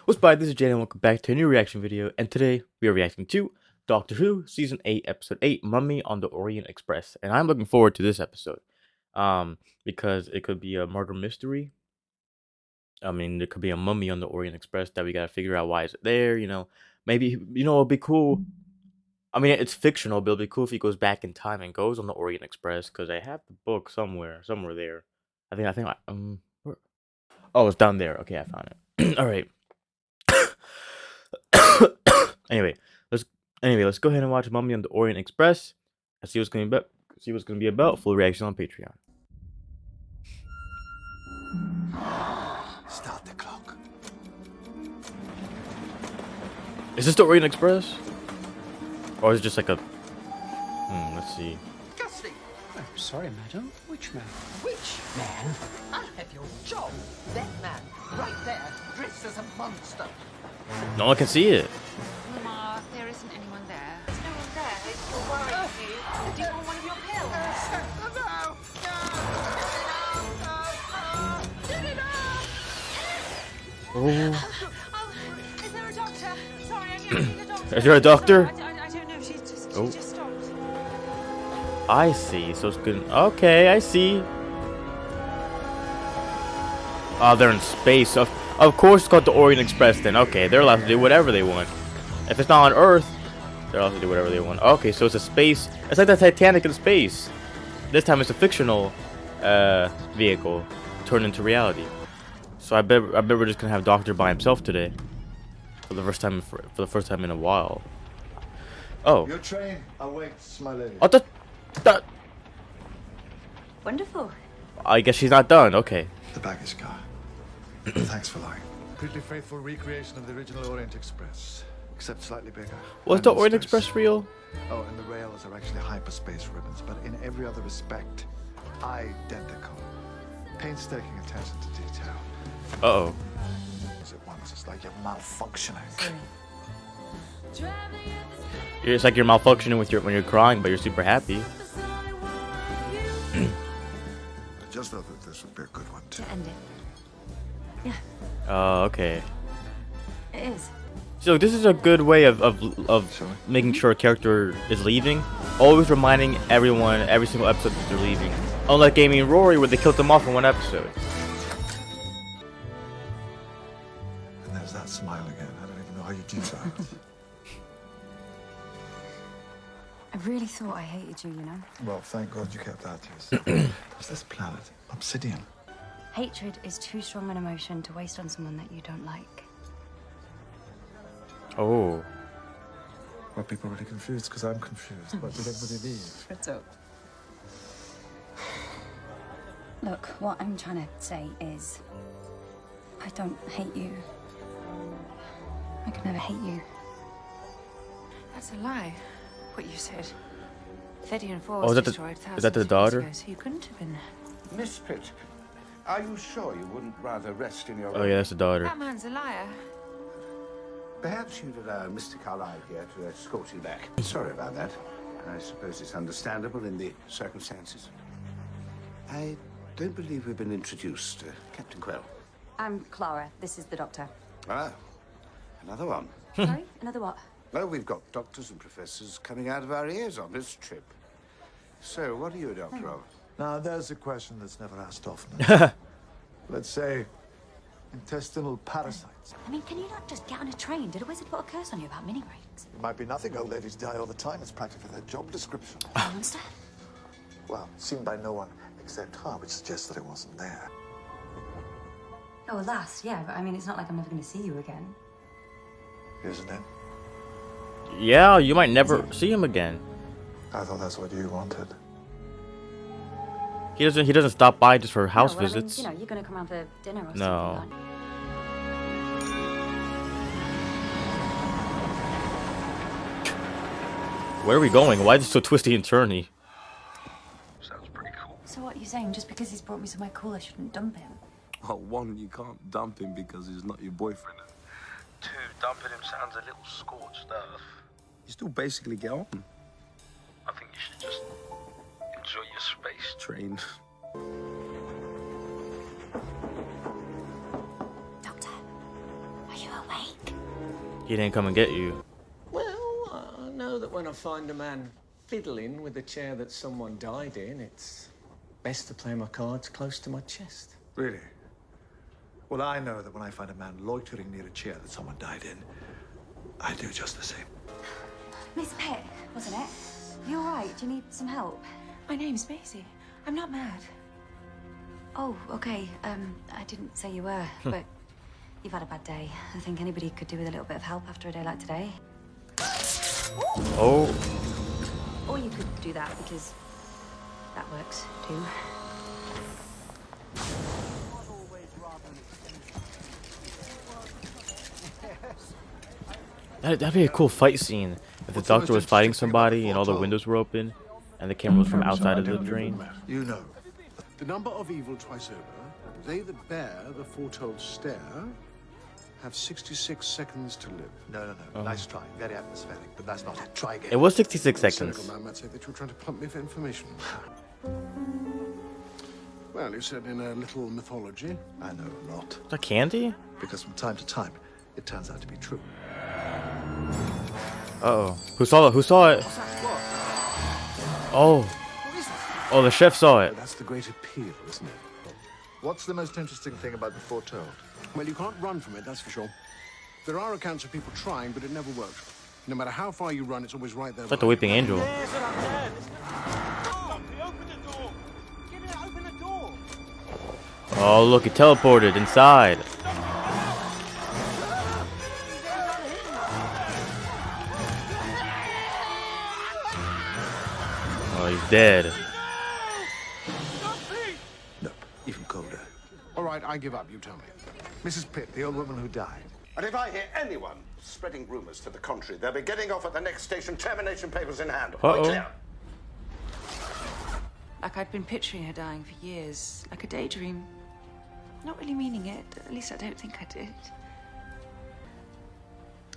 What's by? This is Jay and welcome back to a new reaction video, and today we are reacting to Doctor Who Season 8, Episode 8, Mummy on the Orient Express. And I'm looking forward to this episode. Because it could be a murder mystery. I mean, there could be a mummy on the Orient Express that we gotta figure out why is it there, Maybe, it'd be cool. I mean, it's fictional, but it'll be cool if he goes back in time and goes on the Orient Express, because I have the book somewhere there. Where? Oh, it's down there. Okay, I found it. All right. anyway, let's let's go ahead and watch Mummy on the Orient Express and see what's gonna be about. Full reaction on Patreon. Start the clock. Is this the Orient Express? Or is it just like a let's see. Gussie! Oh, sorry, madam. Which man? Which man? I'll have your job. That man, right there, dressed as a monster. No one can see it. Mama, there isn't anyone there. There's no one there. You're worrying me. Do you want one of your pills? Oh. Is there a doctor? Sorry, I'm getting the doctor. Is there a doctor? Sorry, I don't know. She's just stopped. I see. So it's good. Okay, I see. Oh, they're in space. Of course, it's called the Orient Express. Then okay, they're allowed to do whatever they want. If it's not on Earth, they're allowed to do whatever they want. Okay, so it's a space. It's like the Titanic in space. This time it's a fictional vehicle turned into reality. So I bet we're just gonna have Doctor by himself today for the first time in a while. Oh. Your train awaits, my lady. Oh, that. Wonderful. I guess she's not done. Okay. The baggage car. Thanks for lying. Pretty faithful recreation of the original Orient Express, except slightly bigger. Was the And Orient space. Express real? Oh, and the rails are actually hyperspace ribbons, but in every other respect, identical. Painstaking attention to detail. Uh-oh. At once, it's like you're malfunctioning. It's like you're malfunctioning when you're crying, but you're super happy. I just thought that this would be a good one too. To end it. Yeah, Oh, okay. it is. So this is a good way of Sorry? making sure a character is leaving. Always reminding everyone, every single episode that they're leaving. Unlike Amy and Rory, where they killed them off in one episode. And there's that smile again. I don't even know how you do that. I really thought I hated you, Well, thank God you kept that to yourself. What's this planet? Obsidian. Hatred is too strong an emotion to waste on someone that you don't like. Oh. Well, people are really confused because I'm confused. What did everybody leave? What's up? Look, what I'm trying to say is, I don't hate you. I could never hate you. That's a lie, what you said. Thedian 4 Oh, was is that destroyed is thousands that the of years daughter? ago, so you couldn't have been there. Miss Pitt, are you sure you wouldn't rather rest in your Oh yeah, that's the daughter. That man's a liar. Perhaps you'd allow Mr. Carlyle here to escort you back. Sorry about that. I suppose it's understandable in the circumstances. I don't believe we've been introduced. Captain Quell. I'm Clara. This is the doctor. Ah, another one. Sorry? Another what? Well, we've got doctors and professors coming out of our ears on this trip. So, what are you a doctor of? Now, there's a question that's never asked often. Let's say intestinal parasites. I mean, can you not just get on a train? Did a wizard put a curse on you about mini rings? It might be nothing. Old ladies die all the time. It's practically their job description. A monster? Well, seen by no one except her, which suggests that it wasn't there. Oh, alas, yeah, but I mean, it's not like I'm never going to see you again. Isn't it? Yeah, you might never see him again. I thought that's what you wanted. He doesn't stop by just for house No, well, visits. I mean, you're going to come around for dinner or No. something, aren't you? Where are we going? Why is it so twisty and turny? Sounds pretty cool. So what are you saying? Just because he's brought me somewhere cool, I shouldn't dump him? Well, one, you can't dump him because he's not your boyfriend. Two, dumping him sounds a little scorched earth. You still basically get on. I think you should just enjoy your space train. Doctor, are you awake? He didn't come and get you. Well, I know that when I find a man fiddling with a chair that someone died in, it's best to play my cards close to my chest. Really? Well, I know that when I find a man loitering near a chair that someone died in, I do just the same. Miss Pitt, wasn't it? You all right? Do you need some help? My name's Maisie. I'm not mad. Oh, okay. I didn't say you were, but you've had a bad day. I think anybody could do with a little bit of help after a day like today. Oh. Or you could do that because that works too. That'd be a cool fight scene if the doctor was fighting somebody and all the windows were open and the camera was from outside of the drain. You know. The number of evil twice over, they that bear the foretold stare have 66 seconds to live. No. Nice try. Very atmospheric, but that's not it. Try again. It was 66 A seconds. cynical man might say that you're trying to pump me for information. Well, you said in a little mythology. I know a lot. Is that candy? Because from time to time, it turns out to be true. Uh-oh. Who saw it? Who saw it? Oh. Oh, the chef saw it. That's the great appeal, isn't it? What's the most interesting thing about the foretold? Well, you can't run from it, that's for sure. There are accounts of people trying, but it never works. No matter how far you run, it's always right there. It's like the Weeping Angel. Oh, look, he teleported inside. Oh, he's dead. Nope. Even colder. All right, I give up. You tell me. Mrs. Pitt, the old woman who died. And if I hear anyone spreading rumors to the contrary, they'll be getting off at the next station, termination papers in hand. Quite clear. Like I'd been picturing her dying for years, like a daydream. Not really meaning it, at least I don't think I did.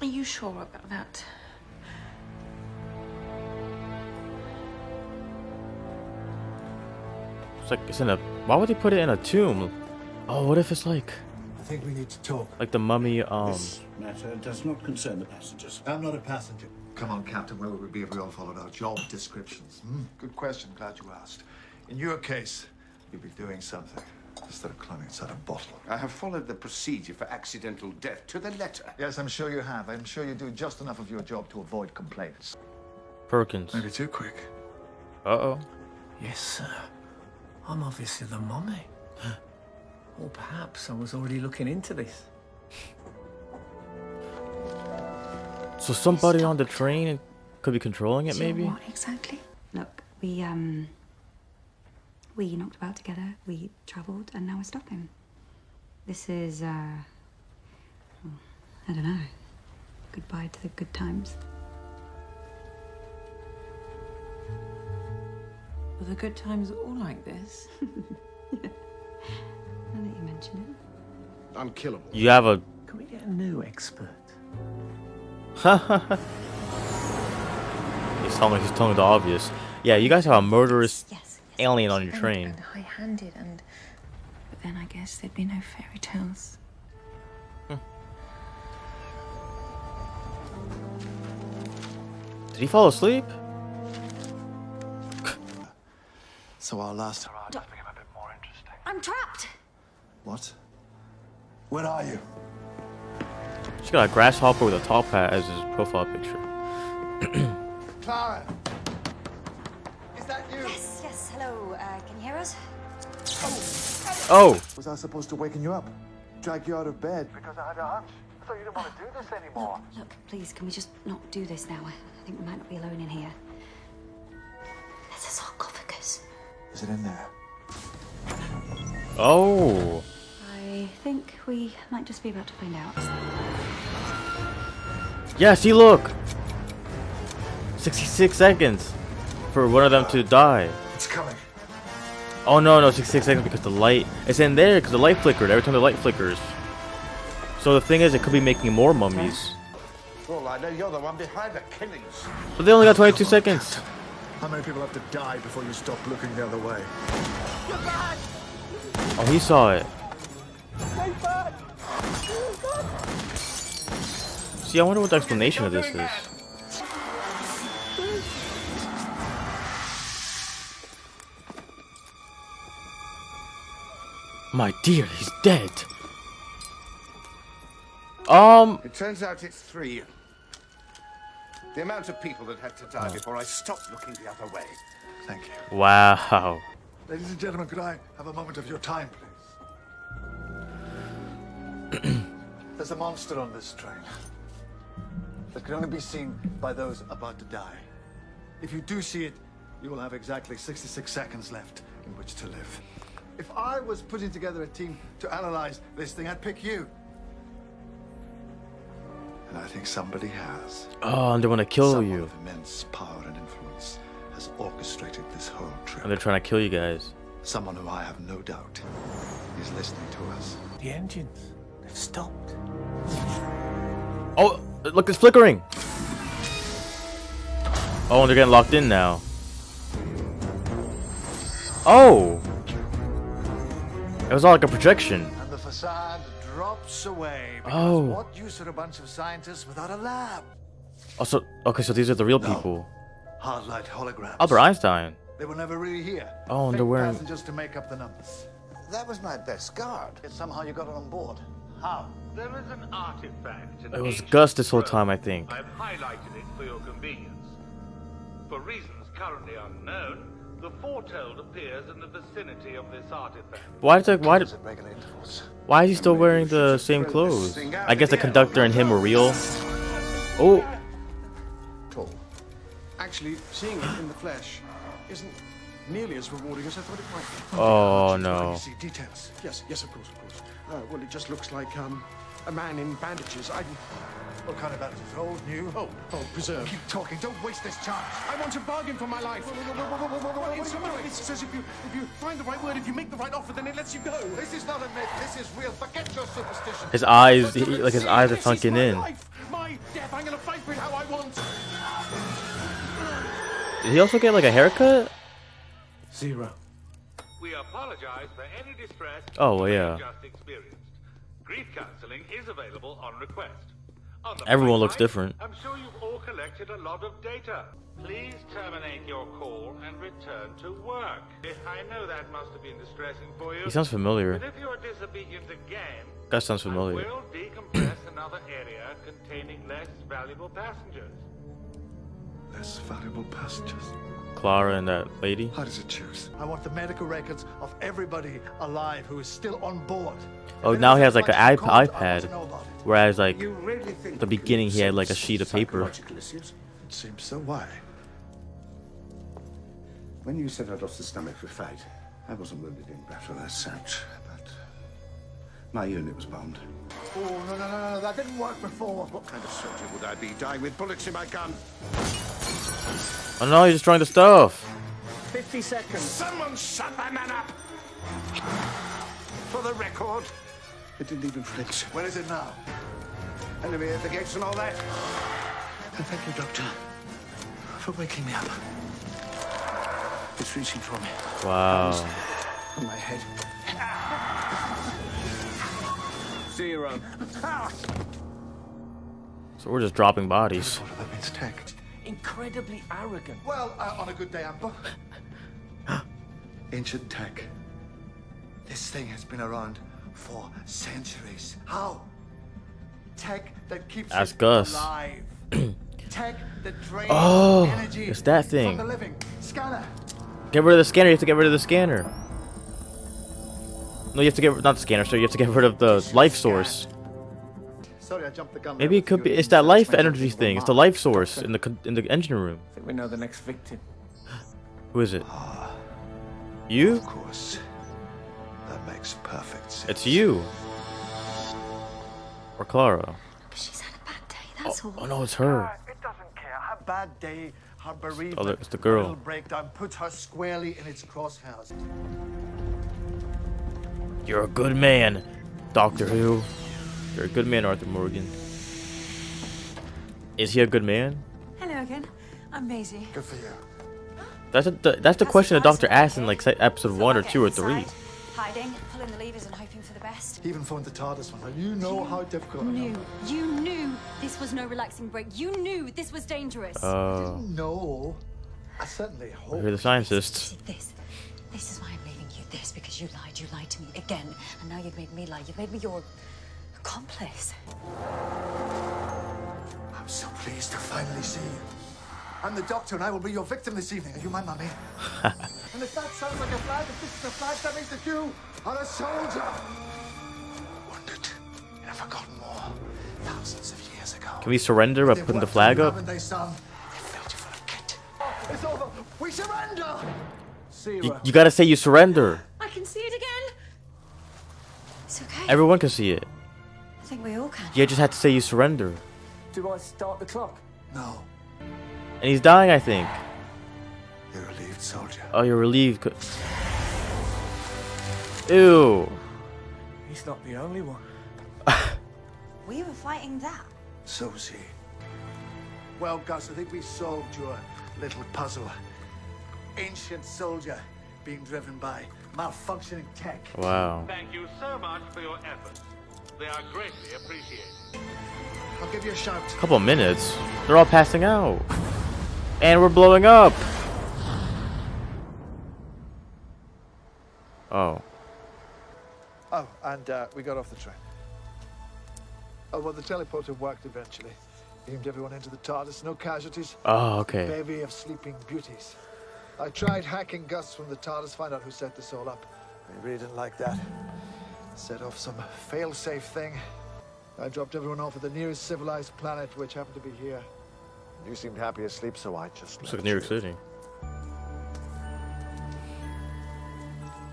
Are you sure about that? It's like it's in a. Why would they put it in a tomb? Oh, what if it's like I think we need to talk. the mummy? This matter does not concern the passengers. I'm not a passenger. Come on, Captain. Where would we be if we all followed our job descriptions? Good question. Glad you asked. In your case, you'd be doing something instead of climbing inside a bottle. I have followed the procedure for accidental death to the letter. Yes, I'm sure you have. I'm sure you do just enough of your job to avoid complaints. Perkins. Maybe too quick. Uh-oh. Yes, sir. I'm obviously the mummy. Or perhaps I was already looking into this. So somebody on the train could be controlling it, So maybe? what exactly? Look, we knocked about together, we travelled, and now we're stopping. This is, I don't know. Goodbye to the good times. Were the good times all like this? Now that you mention it. Unkillable. You have a. Can we get a new expert? He's telling the obvious. Yeah, you guys have a murderous Yes. alien on your And train. high-handed and... But then I guess there'd be no fairy tales. Did he fall asleep? So our last ride has become a bit more interesting. I'm trapped! What? Where are you? She's got a grasshopper with a top hat as his profile picture. Clara! Is that you? Yes, hello. Can you hear us? Oh! Was I supposed to waken you up? Drag you out of bed? Because I had a hunch. I thought you didn't want to do this anymore. Look, please, can we just not do this now? I think we might not be alone in here. There's a sarcophagus. Is it in there? Oh! I think we might just be about to find out. Yeah, see, look! 66 seconds for one of them to die. It's coming. Oh no, 66 seconds because the light. It's in there because the light flickered every time the light flickers. So the thing is, it could be making more mummies. Well, I know you're the one behind the killings. But they only got 22 seconds. How many people have to die before you stop looking the other way? Oh, he saw it. See, I wonder what the explanation of this is. My dear, he's dead. It turns out it's 3. The amount of people that had to die before I stopped looking the other way. Thank you. Wow. Ladies and gentlemen, could I have a moment of your time, please? There's a monster on this train that can only be seen by those about to die. If you do see it, you will have exactly 66 seconds left in which to live. If I was putting together a team to analyze this thing, I'd pick you. And I think somebody has. Oh, and they want to kill Someone you. of immense power and influence has orchestrated this whole trip. And they're trying to kill you guys. Someone who I have no doubt is listening to us. The engines, they've stopped. Oh, look, it's flickering. Oh, and they're getting locked in now. Oh. It was all like a projection. And the facade drops away. Because Oh. what use are a bunch of scientists without a lab? Also, okay, so these are the real people. Hard-light holograms. Albert Einstein. They were never really here. Oh, and Fake they're wearing- passengers to make up the numbers. That was my best guard. Yet somehow you got it on board. How? There is an artifact. It was Gus this whole time, I think. I've highlighted it for your convenience. For reasons currently unknown, the foretold appears in the vicinity of this artifact. Why is he still wearing the same clothes? I guess the conductor and him were real. Oh. Tall. Actually, seeing it in the flesh isn't nearly as rewarding as I thought it might be. Oh no. See details. Yes, of course. Well, it just looks like a man in bandages. What kind of bandages? Old, new? Oh, preserved. Keep talking. Don't waste this chance. I want to bargain for my life. It says if you find the right word, if you make the right offer, then it lets you go. This is not a myth. This is real. Forget your superstition. His eyes, his eyes are This is sunken my in. life, my death. I'm gonna fight for it how I want. Did he also get like a haircut? 0. We apologize for any distress Oh, well, you yeah. have just experienced. Grief counseling is available on request. On the Everyone bright looks side, different. I'm sure you've all collected a lot of data. Please terminate your call and return to work. I know that must have been distressing for you. He sounds familiar. But if you're disobedient again, That sounds I familiar. will decompress another area containing less valuable passengers. Less valuable passengers. Clara and that lady. How does it choose? I want the medical records of everybody alive who is still on board. Oh, If now he anyone has like an finds you called, I want iPad. to know about it. Whereas like You really think at the beginning he had like a sheet of paper. psychological issues? It seems so. Why? When you said I'd lost the stomach for fight, I wasn't wounded in battle as such, but my unit was bombed. Oh, no. That didn't work before. What kind of soldier would I be, dying with bullets in my gun? Oh no, he's destroying the stuff. 50 seconds. Someone shut my man up! For the record, it didn't even flinch. When is it now? Enemy at the gates and all that. And thank you, Doctor, for waking me up. It's reaching for me. Wow. On my head. 0. So we're just dropping bodies. That means tech. Incredibly arrogant. Well, on a good day, Amber. Ancient tech. This thing has been around for centuries. How? Tech that keeps Ask it Gus. alive. Tech that drains Oh, energy it's that from thing. the living. Scanner. Get rid of the scanner. You have to get rid of the scanner. No, you have to get not the scanner. So you have to get rid of the life source. Sorry, I jumped the gun. Maybe it could be. It's that life energy thing. It's the life source in the engine room. I think we know the next victim. Who is it? You? Of course. That makes perfect sense. It's you. Or Clara. She's had a bad day, that's all. Oh no, it's her. It doesn't care. Her bad day, her bereavement, Oh, it's the her girl. little breakdown puts her squarely in its crosshairs. You're a good man, Doctor Who. You're a good man, Arthur Morgan. Is he a good man? Hello again. I'm Maisie. Good for you. That's the question the doctor asked in like episode 1 or 2 or 3. Hiding, pulling the levers and hoping for the best. He even phoned the TARDIS one. You know how difficult. You knew this this was no relaxing break. You knew this was dangerous. No. I certainly hope. We're the scientists. This is why I'm leaving you. This because you lied. You lied to me again, and now you've made me lie. You've made me your accomplice. I'm so pleased to finally see you. I'm the doctor, and I will be your victim this evening. Are you my mummy? And if that sounds like a flag, if this is a flag, that means that you are a soldier. Wounded in a forgotten war, thousands of years ago. Can we surrender by putting the flag up? They filled you full of kit. It's over. We surrender. You gotta say you surrender. I can see it again. It's okay. Everyone can see it. I think we all can. You just have to say you surrender. Do I start the clock? No. And he's dying, I think. You're relieved, soldier. Oh, you're relieved. Ew. He's not the only one. We were fighting that. So was he. Well, Gus, I think we solved your little puzzle. Ancient soldier being driven by malfunctioning tech. Wow. Thank you so much for your efforts. They are greatly appreciated. I'll give you a shout. Couple of minutes. They're all passing out. And we're blowing up. Oh. Oh, and we got off the train. Oh, well, the teleporter worked eventually. Beamed everyone into the TARDIS, no casualties. Oh, okay. Bevy of sleeping beauties. I tried hacking Gus from the TARDIS, find out who set this all up. I really didn't like that. Set off some fail-safe thing. I dropped everyone off at the nearest civilized planet, which happened to be here. You seemed happy asleep, so I just... Looks like New York City.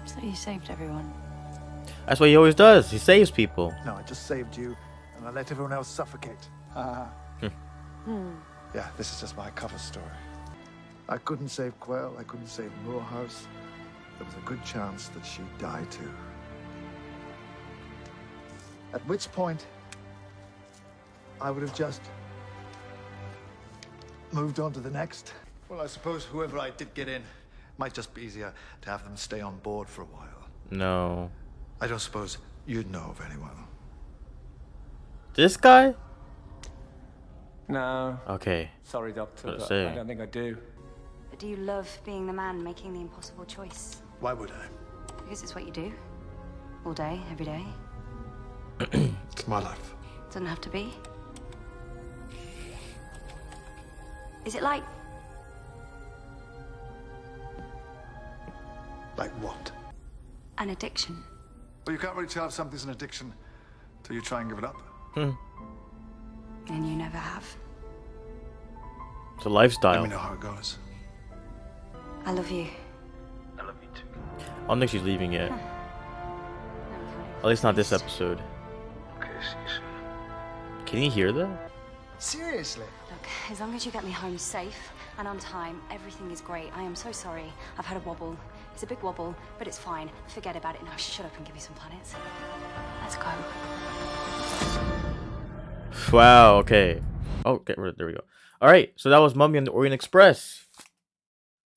So you saved everyone. That's what he always does. He saves people. No, I just saved you, and I let everyone else suffocate. Yeah, this is just my cover story. I couldn't save Quail, I couldn't save Moorhouse. There was a good chance that she'd die too. At which point, I would have just moved on to the next. Well, I suppose whoever I did get in might just be easier to have them stay on board for a while. No. I don't suppose you'd know of anyone. This guy? No. Okay. Sorry, Doctor, Let's but see. I don't think I do. But do you love being the man making the impossible choice? Why would I? Because it's what you do. All day, every day. It's my life. Doesn't have to be. Is it like Like what? an addiction? Well, you can't really tell if something's an addiction till you try and give it up. And you never have. It's a Let lifestyle. me know how it goes. I love you. I love you too. I don't think she's leaving yet. At least not this episode. Okay, see you soon. Can you hear that? Seriously? Look, as long as you get me home safe and on time, everything is great. I am so sorry. I've had a wobble. It's a big wobble, but it's fine. Forget about it now. Shut up and give me some planets. Let's go. Wow, okay. Oh, get rid of, there we go. Alright, so that was Mummy on the Orient Express.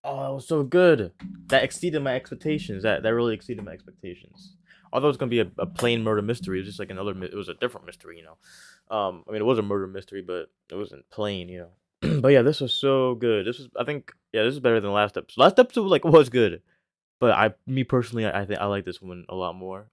Oh, that was so good. That exceeded my expectations. That really exceeded my expectations. Although it's gonna be a plain murder mystery, it was just like another. It was a different mystery, you know. I mean, it was a murder mystery, but it wasn't plain, you know. But yeah, this was so good. This was, I think, yeah, this is better than last episode. Last episode like was good, but me personally, I think I like this one a lot more.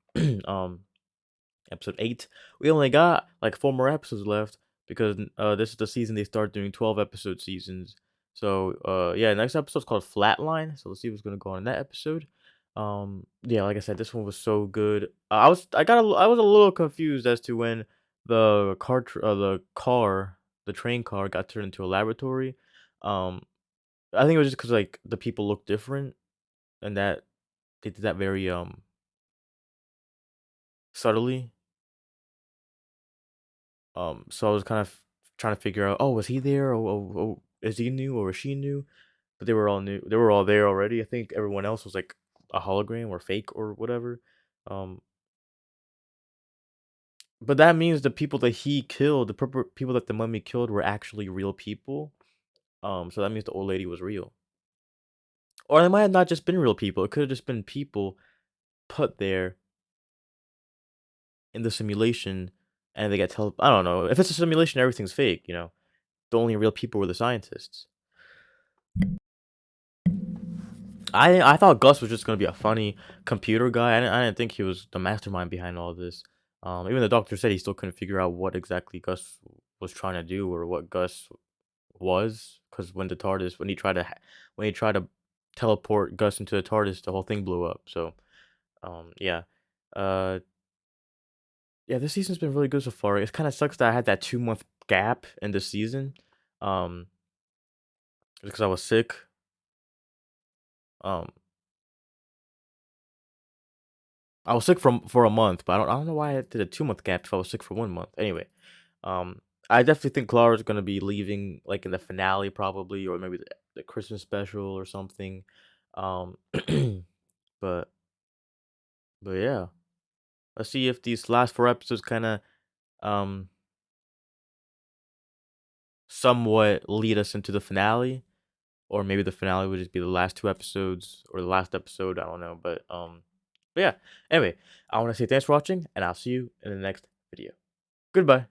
Episode 8. We only got like 4 more episodes left because this is the season they start doing 12 episode seasons. So yeah, next episode's called Flatline. So let's see what's gonna go on in that episode. Yeah, like I said, this one was so good. I was a little confused as to when the train car got turned into a laboratory. I think it was just because like the people look different, and that they did that very subtly. So I was kind of trying to figure out, oh, was he there? Oh, is he new or is she new? But they were all new. They were all there already. I think everyone else was like a hologram or fake or whatever. But that means the people that he killed, the people that the mummy killed, were actually real people. So that means the old lady was real. Or it might have not just been real people. It could have just been people put there in the simulation and they get I don't know. If it's a simulation, everything's fake. You know, the only real people were the scientists. I thought Gus was just gonna be a funny computer guy. I didn't think he was the mastermind behind all this. Even the doctor said he still couldn't figure out what exactly Gus was trying to do or what Gus was, because when he tried to teleport Gus into the TARDIS, the whole thing blew up. So yeah, uh, yeah, this season's been really good so far. It kind of sucks that I had that 2 month gap in the season, um, because I was sick. Um, I was sick for a month, but I don't know why I did a 2 month gap if I was sick for 1 month. Anyway, um, I definitely think Clara's gonna be leaving like in the finale probably, or maybe the Christmas special or something. Um, but yeah, let's see if these last 4 episodes kind of um somewhat lead us into the finale, or maybe the finale would just be the last 2 episodes or the last episode. I don't know, but yeah. Anyway, I want to say thanks for watching, and I'll see you in the next video. Goodbye.